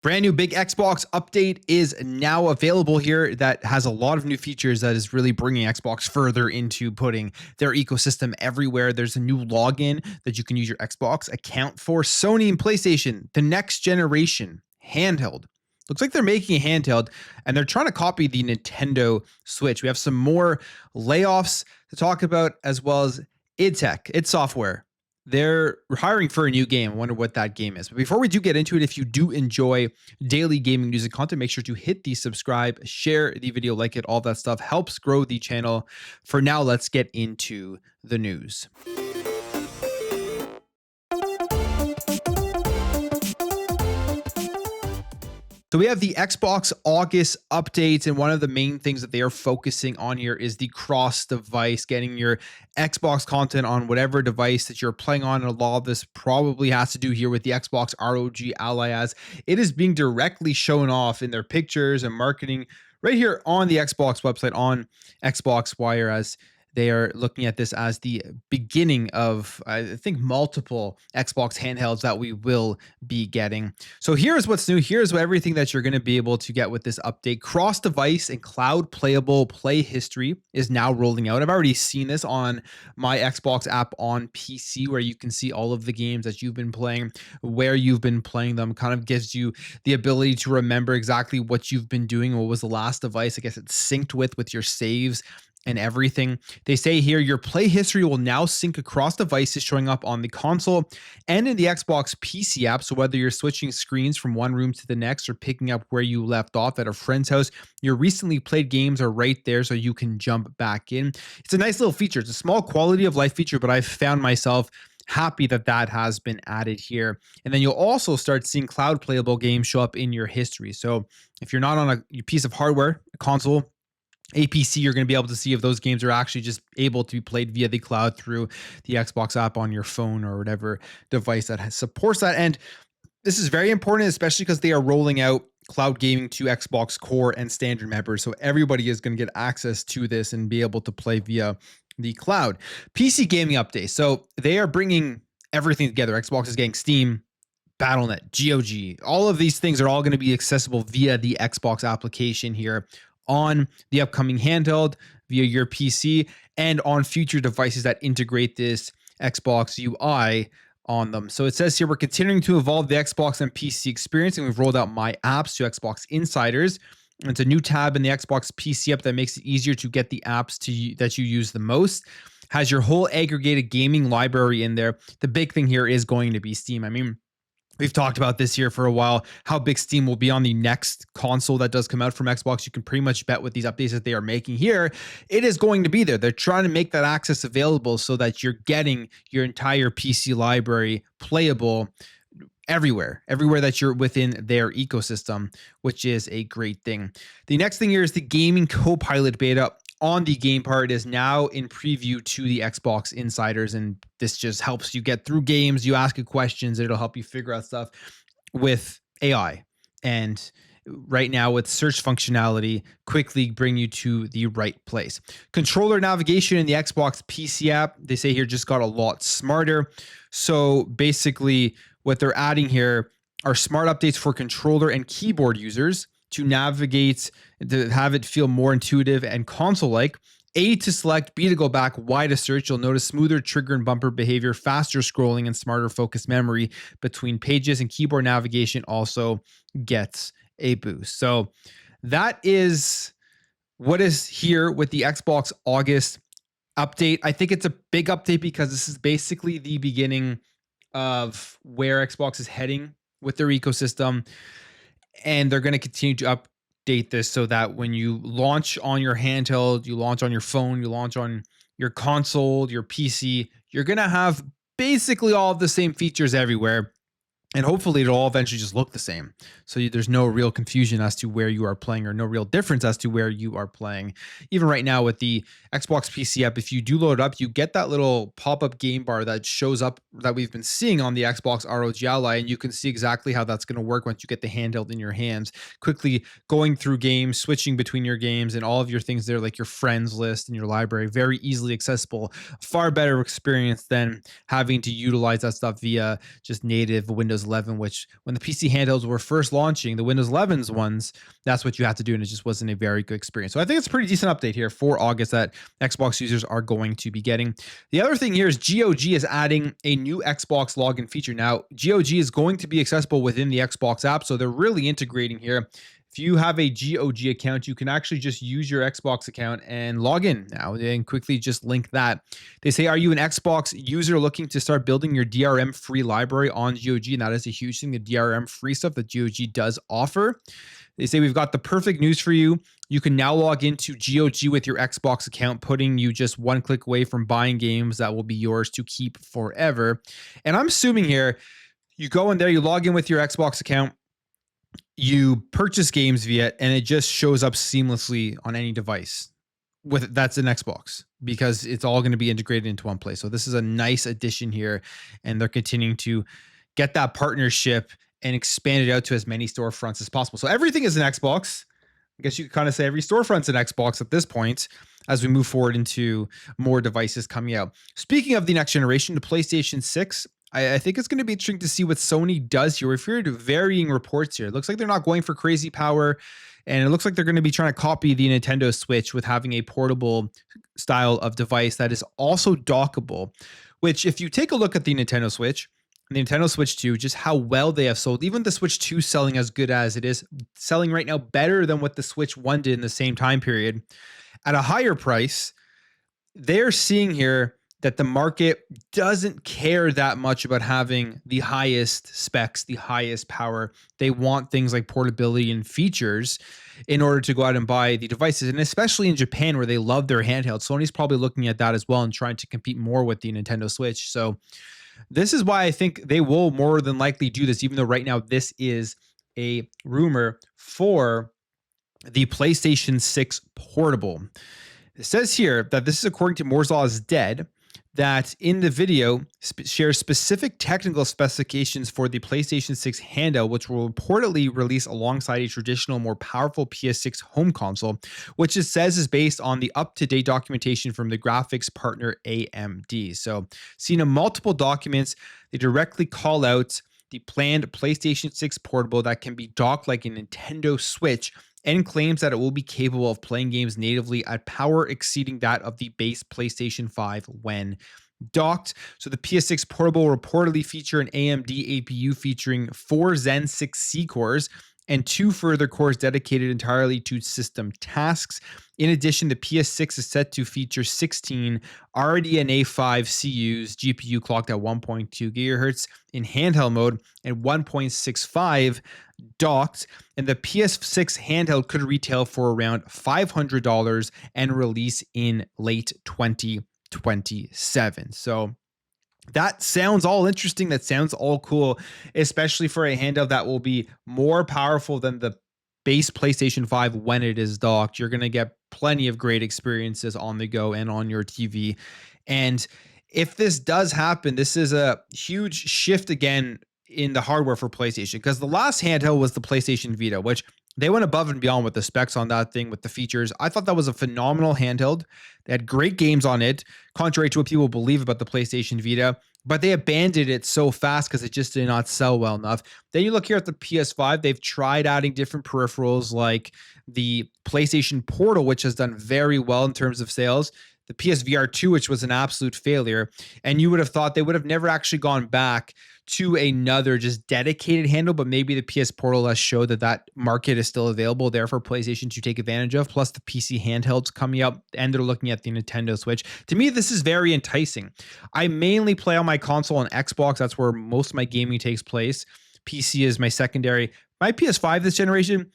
Brand new big Xbox update is now available here that has a lot of new features that is really bringing Xbox further into putting their ecosystem everywhere. There's a new login that you can use your Xbox account for. Sony and PlayStation, the next generation handheld. Looks like they're making a handheld and they're trying to copy the Nintendo Switch. We have some more layoffs to talk about, as well as id Software. They're hiring for a new game. I wonder what that game is. But before we do get into it, if you do enjoy daily gaming news and content, make sure to hit the subscribe, share the video, like it, all that stuff helps grow the channel. For now, let's get into the news. So we have the Xbox August updates, and one of the main things that they are focusing on here is the cross-device, getting your Xbox content on whatever device that you're playing on. And a lot of this probably has to do here with the Xbox ROG Ally, as it is being directly shown off in their pictures and marketing right here on the Xbox website on Xbox Wire, as they are looking at this as the beginning of, I think, multiple Xbox handhelds that we will be getting. So here's what's new. Here's everything that you're going to be able to get with this update. Cross-device and cloud playable play history is now rolling out. I've already seen this on my Xbox app on PC, where you can see all of the games that you've been playing, where you've been playing them. Kind of gives you the ability to remember exactly what you've been doing. What was the last device? I guess it's synced with your saves and everything. They say here your play history will now sync across devices, showing up on the console and in the Xbox PC app. So whether you're switching screens from one room to the next or picking up where you left off at a friend's house, your recently played games are right there so you can jump back in. It's a nice little feature. It's a small quality of life feature, but I've found myself happy that that has been added here. And then you'll also start seeing cloud playable games show up in your history. So if you're not on a piece of hardware, a console, a PC, you're going to be able to see if those games are actually just able to be played via the cloud through the Xbox app on your phone or whatever device that supports that. And this is very important, especially because they are rolling out cloud gaming to Xbox Core and standard members. So everybody is going to get access to this and be able to play via the cloud. PC gaming update. So they are bringing everything together. Xbox is getting Steam, Battle.net, GOG. All of these things are all going to be accessible via the Xbox application here on the upcoming handheld, via your PC, and on future devices that integrate this Xbox UI on them. So it says here, we're continuing to evolve the Xbox and PC experience, and we've rolled out My Apps to Xbox Insiders. And it's a new tab in the Xbox PC app that makes it easier to get the apps that you use the most. Has your whole aggregated gaming library in there. The big thing here is going to be Steam. I mean, we've talked about this here for a while, how big Steam will be on the next console that does come out from Xbox. You can pretty much bet with these updates that they are making here, it is going to be there. They're trying to make that access available so that you're getting your entire PC library playable everywhere that you're within their ecosystem, which is a great thing. The next thing here is the gaming co-pilot beta on the game part is now in preview to the Xbox Insiders, and this just helps you get through games. You ask it questions, it'll help you figure out stuff with AI, and right now with search functionality, quickly bring you to the right place. Controller navigation in the Xbox PC app, they say here, just got a lot smarter. So basically what they're adding here are smart updates for controller and keyboard users to navigate, to have it feel more intuitive and console-like. A to select, B to go back, Y to search. You'll notice smoother trigger and bumper behavior, faster scrolling, and smarter focus memory between pages, and keyboard navigation also gets a boost. So that is what is here with the Xbox August update. I think it's a big update because this is basically the beginning of where Xbox is heading with their ecosystem. And they're going to continue to update this so that when you launch on your handheld, you launch on your phone, you launch on your console, your PC, you're going to have basically all of the same features everywhere. And hopefully it'll all eventually just look the same. So there's no real confusion as to where you are playing, or no real difference as to where you are playing. Even right now with the Xbox PC app, if you do load it up, you get that little pop-up game bar that shows up that we've been seeing on the Xbox ROG Ally, and you can see exactly how that's going to work once you get the handheld in your hands. Quickly going through games, switching between your games, and all of your things there, like your friends list and your library, very easily accessible. Far better experience than having to utilize that stuff via just native Windows Windows 11, which when the PC handhelds were first launching, the Windows 11's ones, that's what you had to do, and it just wasn't a very good experience. So I think it's a pretty decent update here for August that Xbox users are going to be getting. The other thing here is GOG is adding a new Xbox login feature. Now, GOG is going to be accessible within the Xbox app, so they're really integrating here. If you have a GOG account, you can actually just use your Xbox account and log in now and quickly just link that. They say, are you an Xbox user looking to start building your DRM free library on GOG? And that is a huge thing, the DRM free stuff that GOG does offer. They say, we've got the perfect news for you. You can now log into GOG with your Xbox account, putting you just one click away from buying games that will be yours to keep forever. And I'm assuming here, you go in there, you log in with your Xbox account, you purchase games via it, and it just shows up seamlessly on any device that's an Xbox, because it's all going to be integrated into one place. So this is a nice addition here, and they're continuing to get that partnership and expand it out to as many storefronts as possible. So everything is an Xbox. I guess you could kind of say every storefront's an Xbox at this point as we move forward into more devices coming out. Speaking of the next generation, the PlayStation 6, I think it's going to be interesting to see what Sony does here. We've heard varying reports here. It looks like they're not going for crazy power, and it looks like they're going to be trying to copy the Nintendo Switch with having a portable style of device that is also dockable, which if you take a look at the Nintendo Switch 2, just how well they have sold, even the Switch 2 selling as good as it is, selling right now better than what the Switch 1 did in the same time period at a higher price. They're seeing here that the market doesn't care that much about having the highest specs, the highest power. They want things like portability and features in order to go out and buy the devices. And especially in Japan, where they love their handheld, Sony's probably looking at that as well and trying to compete more with the Nintendo Switch. So this is why I think they will more than likely do this, even though right now this is a rumor for the PlayStation 6 Portable. It says here that this is according to Moore's Law is Dead, that in the video shares specific technical specifications for the PlayStation 6 Handheld, which will reportedly release alongside a traditional, more powerful PS6 home console, which it says is based on the up-to-date documentation from the graphics partner AMD. So, seen in multiple documents, they directly call out the planned PlayStation 6 Portable that can be docked like a Nintendo Switch, and claims that it will be capable of playing games natively at power exceeding that of the base PlayStation 5 when docked. So the PS6 Portable will reportedly feature an AMD APU featuring 4 Zen 6C cores and 2 further cores dedicated entirely to system tasks. In addition, the PS6 is set to feature 16 RDNA 5 CUs, GPU clocked at 1.2 gigahertz in handheld mode and 1.65 docked, and the PS6 handheld could retail for around $500 and release in late 2027. So that sounds all interesting. That sounds all cool, especially for a handheld that will be more powerful than the base PlayStation 5 when it is docked. You're going to get plenty of great experiences on the go and on your TV. And if this does happen, this is a huge shift again in the hardware for PlayStation, because the last handheld was the PlayStation Vita, which they went above and beyond with the specs on that thing, with the features. I thought that was a phenomenal handheld. They had great games on it, contrary to what people believe about the PlayStation Vita, but they abandoned it so fast because it just did not sell well enough. Then you look here at the PS5, they've tried adding different peripherals like the PlayStation Portal, which has done very well in terms of sales, the PSVR 2, which was an absolute failure. And you would have thought they would have never actually gone back to another just dedicated handle, but maybe the PS Portal has showed that that market is still available there for PlayStation to take advantage of, plus the PC handhelds coming up, and they're looking at the Nintendo Switch. To me, this is very enticing. I mainly play on my console and Xbox. That's where most of my gaming takes place. PC is my secondary. My PS5 this generation,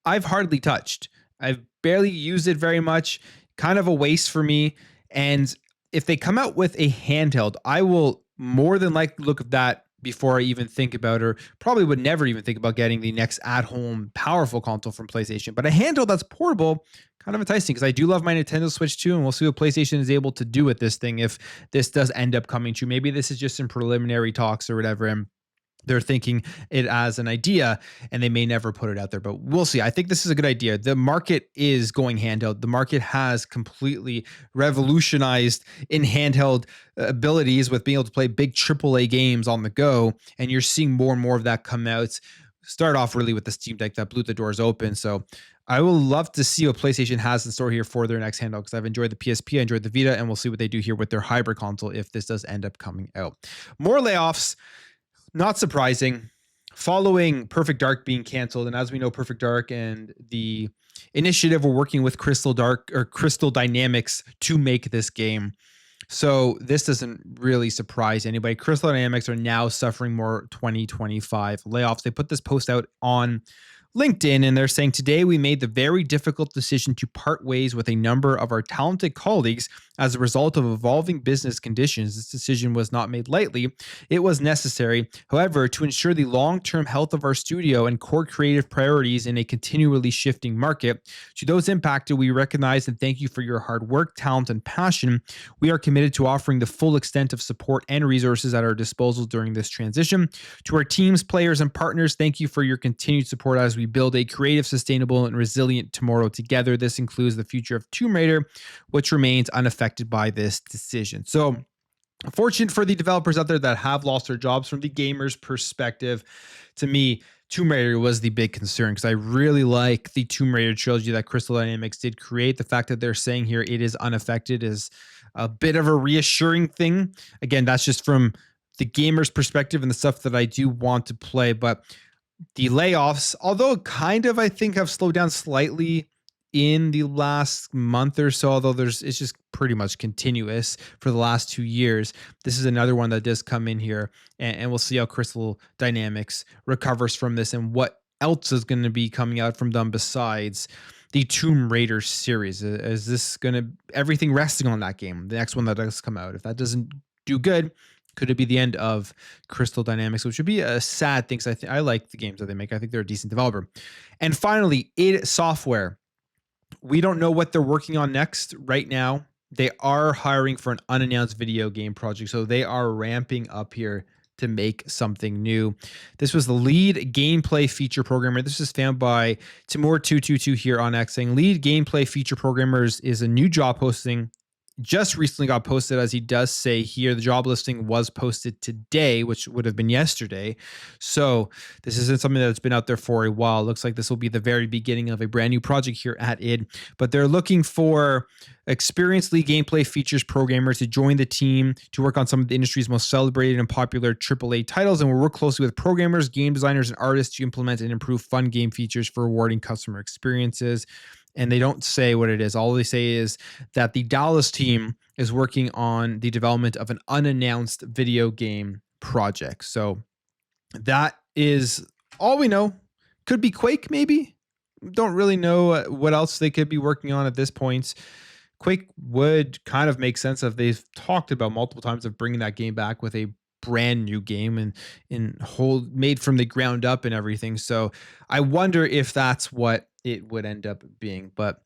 I've hardly touched. I've barely used it very much. Kind of a waste for me. And if they come out with a handheld, I will more than likely look at that before I even think about, or probably would never even think about getting the next at-home powerful console from PlayStation. But a handheld that's portable, kind of enticing, because I do love my Nintendo Switch too, and we'll see what PlayStation is able to do with this thing if this does end up coming true. Maybe this is just some preliminary talks or whatever, and they're thinking it as an idea and they may never put it out there, but we'll see. I think this is a good idea. The market is going handheld. The market has completely revolutionized in handheld abilities with being able to play big AAA games on the go. And you're seeing more and more of that come out. Start off really with the Steam Deck that blew the doors open. So I will love to see what PlayStation has in store here for their next handheld, because I've enjoyed the PSP, I enjoyed the Vita, and we'll see what they do here with their hybrid console if this does end up coming out. More layoffs. Not surprising, following Perfect Dark being canceled, and as we know, Perfect Dark and the initiative were working with Crystal Dynamics to make this game. So this doesn't really surprise anybody. Crystal Dynamics are now suffering more 2025 layoffs. They put this post out on LinkedIn, and they're saying, today we made the very difficult decision to part ways with a number of our talented colleagues as a result of evolving business conditions. This decision was not made lightly. It was necessary. However, to ensure the long-term health of our studio and core creative priorities in a continually shifting market, to those impacted, we recognize and thank you for your hard work, talent, and passion. We are committed to offering the full extent of support and resources at our disposal during this transition. To our teams, players, and partners, thank you for your continued support as we build a creative, sustainable, and resilient tomorrow together. This includes the future of Tomb Raider, which remains unaffected by this decision. So, fortunate for the developers out there that have lost their jobs. From the gamers' perspective, to me, Tomb Raider was the big concern, because I really like the Tomb Raider trilogy that Crystal Dynamics did create. The fact that they're saying here it is unaffected is a bit of a reassuring thing. Again, that's just from the gamer's perspective and the stuff that I do want to play. But the layoffs, although kind of, I think, have slowed down slightly in the last month or so, although it's just pretty much continuous for the last 2 years. This is another one that does come in here, and we'll see how Crystal Dynamics recovers from this and what else is going to be coming out from them besides the Tomb Raider series. Is this going to, everything resting on that game, the next one that does come out? If that doesn't do good, could it be the end of Crystal Dynamics, which would be a sad thing, because I like the games that they make. I think they're a decent developer. And finally, id Software. We don't know what they're working on next right now. They are hiring for an unannounced video game project, so they are ramping up here to make something new. This was the lead gameplay feature programmer. This is found by Timur222 here on X, saying lead gameplay feature programmers is a new job posting. Just recently got posted, as he does say here. The job listing was posted today, which would have been yesterday. So this isn't something that's been out there for a while. It looks like this will be the very beginning of a brand new project here at id. But they're looking for experienced lead gameplay features programmers to join the team to work on some of the industry's most celebrated and popular AAA titles, and will work closely with programmers, game designers, and artists to implement and improve fun game features for rewarding customer experiences. And they don't say what it is. All they say is that the Dallas team is working on the development of an unannounced video game project. So that is all we know. Could be Quake, maybe. Don't really know what else they could be working on at this point. Quake would kind of make sense if they've talked about multiple times of bringing that game back with a brand new game and whole made from the ground up and everything. So I wonder if that's what it would end up being. But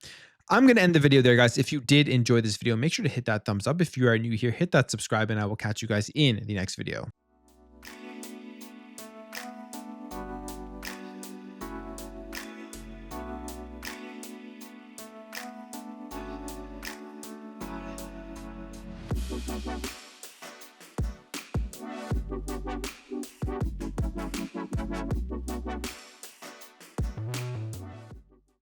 I'm going to end the video there, guys. If you did enjoy this video, make sure to hit that thumbs up. If you are new here, hit that subscribe, and I will catch you guys in the next video.